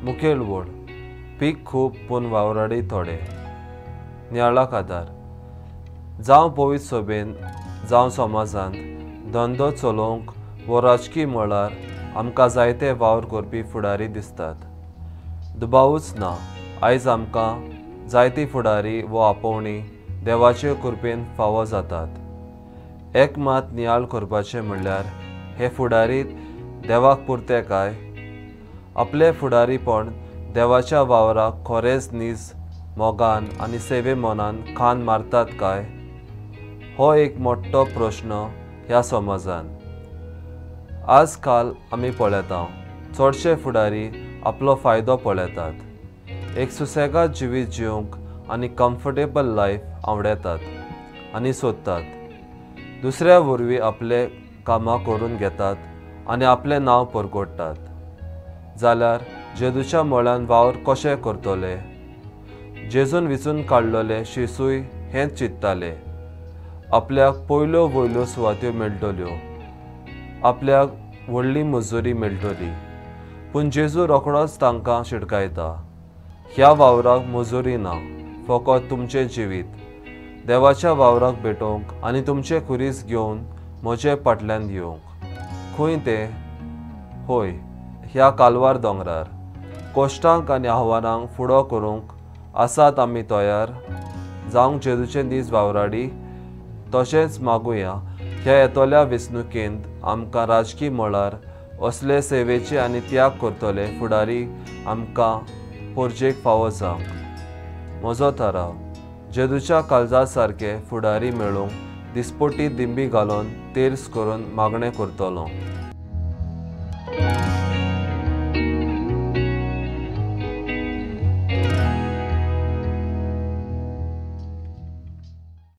मुखेल व्हड, पीक खूब पूण वावराडी थोडे, नियाळाक आदार, जावं पवित्र सभेन जावं समाजांत धंदो चलोवंक वो राजकीय मळार आमकां जायते वावर करपी फुडारी दिसतात। दुबावूच ना, आयज आमकां जायती फुडारी वो आपोवणी देवाचे कृपेन फावो जातात। एक मात नियाळ करपाचें म्हणल्यार हे फुडारी देवाक पुरते काय? आपले फुडारीपण देवाच्या वावराक खरेंच नीज मोगान आनी सेवे मोनान खान मारतात काय? हो एक मोठो प्रश्न ह्या समाजान। आज काल आमी पळयता चडशे फुडारी आपलो फायदो पळयतात, एक सुसेगाद जिवीत जिवंक आनी कम्फर्टेबल लायफ आवडेतात आनी सोदतात, दुसऱ्या वरवीं आपले कामां करून घेतात आनी आपलें नांव परगोडटात। जाल्यार जेजूच्या मळ्यान वावर कशें करतले? जेजून विचून काडलोले शिसूय हेंच चिंत्ताले, आपल्याक पयल्यो वयल्यो सुवात्यो मेळटल्यो, आपल्याक व्हडली मजुरी मेळटली, पूण जेजू रोखडोच तांकां शिटकायता, ह्या वावराक मजुरी ना, फकत तुमचें जिवीत देवाच्या वावराक भेटोवंक आनी तुमचें खुरीस घेवन म्हजे फाटल्यान येवंक। खंय तें? होय, ह्या कालवार दोंगरार। कोश्टांक आनी आव्हानांक फुडो करूंक आसात आमी तयार जावंक जेजूचे नीज वावराडी? तशेंच मागुया ह्या येतोल्या वेंचणुकेंत आमकां राजकीय मळार असले सेवेचे आनी त्याग करतले फुडारी आमकां पोरजेक फावो जावंक। म्हजो थाराव, जेजूच्या काळजा सारके फुडारी मेळूंक दिसपट्टी दिंबी घालून तेर्स करून मागणें करतलों।